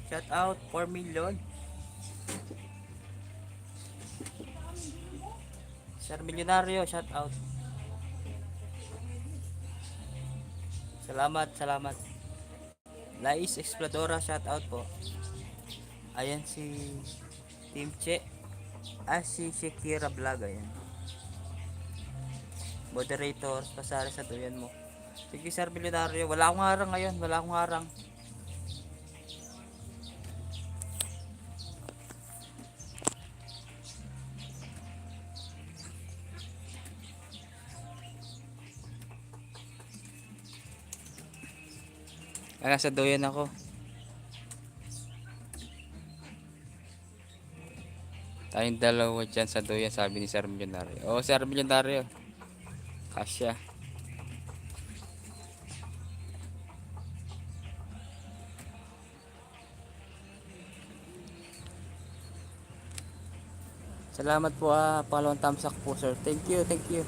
Shout out 4 million. Sir Milyonaryo, shout out. Salamat, salamat. Lais Exploradora, shout out po. Ayan si Team Che. Si Shakira Vlog, ayan. Moderator, pasari sa tuyan mo. Sige Sir Milyonaryo, wala akong harang ngayon, wala akong harang. Nasa doyan ako. Tayong dalawa dyan sa doyan, sabi ni Sir Milyonaryo. Oh, Sir Milyonaryo. Kasya. Salamat po pangalawang tamsak po sir. Thank you, thank you.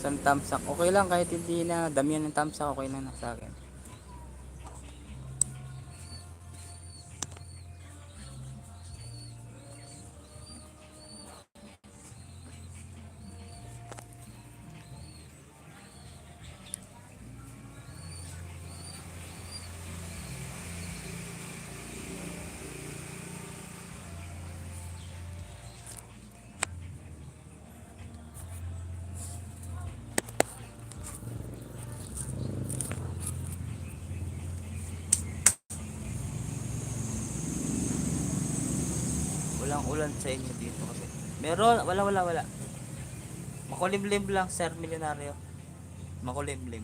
Isang tamsak. Okay lang kahit hindi na damihan ng tamsak, okay lang na sa akin. Walang ulan sa inyo dito kasi. Meron, wala. Makulimlim lang Sir Milyonaryo. Makulimlim.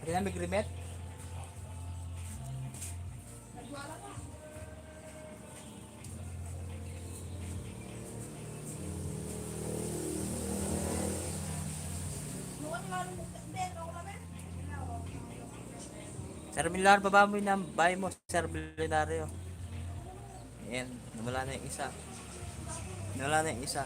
Kaya may grimet? Sir Milyonaryo, baba mo yung bahay mo, Sir Milyonaryo. Ayan, nawala na yung isa. Nawala na yung isa.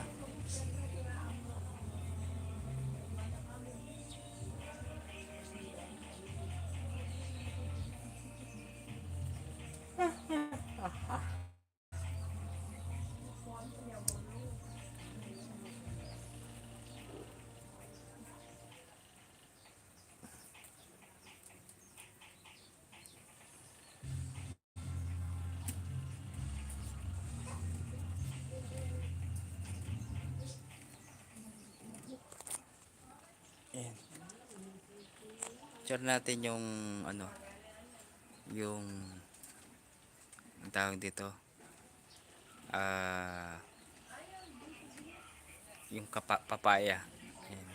Ayan. Share natin yung ano, yung ang tawag dito. Yung papaya. Ayan.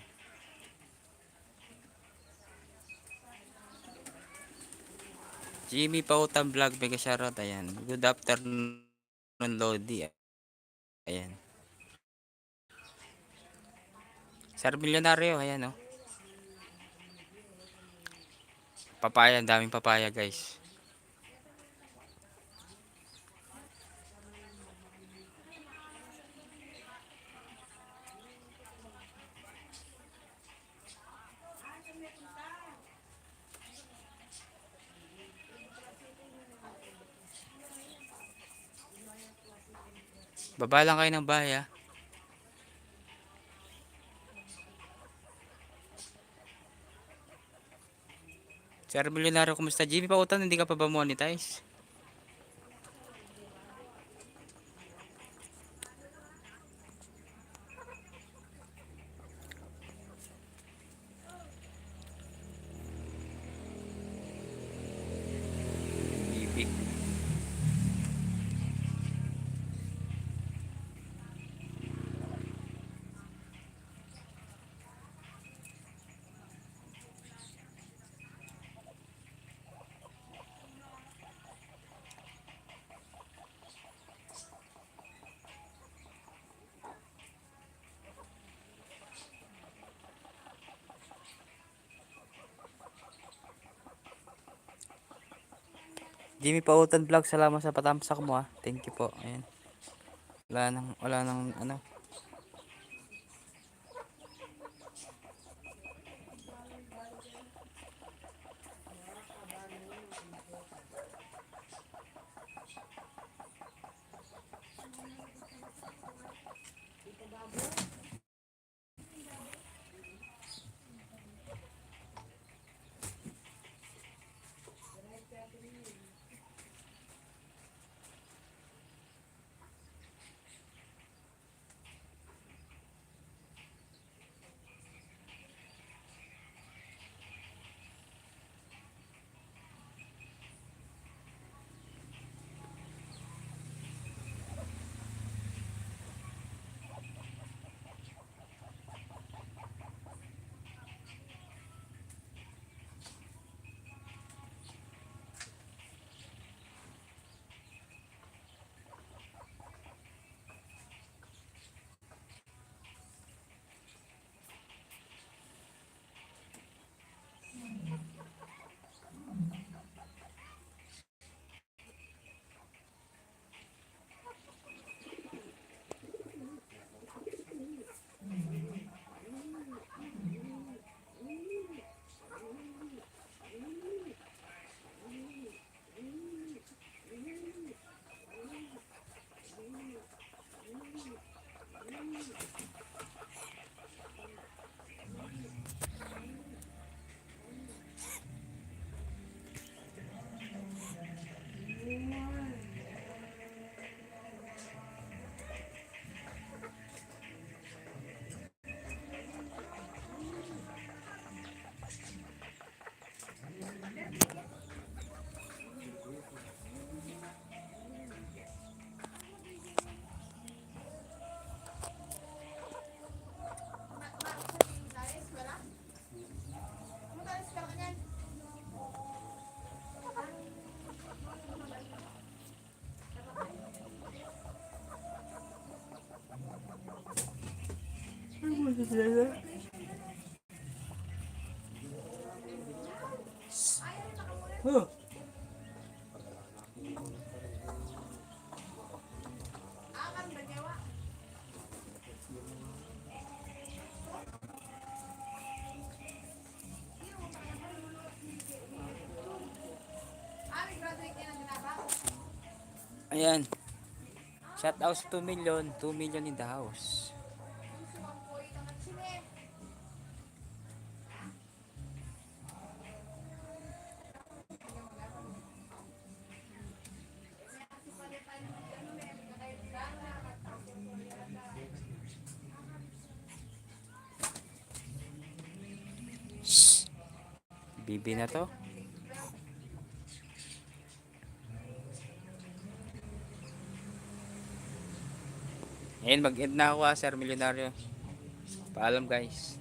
Jimmy Pautan Vlog, mega shoutout. Ayan. Good afternoon, Lodi. Ayan. Sir Milyonaryo, ayan oh. Papaya, daming papaya guys. Baba lang kayo ng bahay ah. Sir Milyonaryo, kumusta? Jimmy Pautan, hindi ka pa ba monetize? Bibi. Jimmy Pautan Vlog, salamat sa patamsak mo ah. Thank you po. Ayan. Wala nang ano. Huh. Ayan. Shout out sa 2 million. 2 million in the house. Shhh. Bibi na to. Ayan, mag-end na ako Sir Milyonaryo. Paalam guys.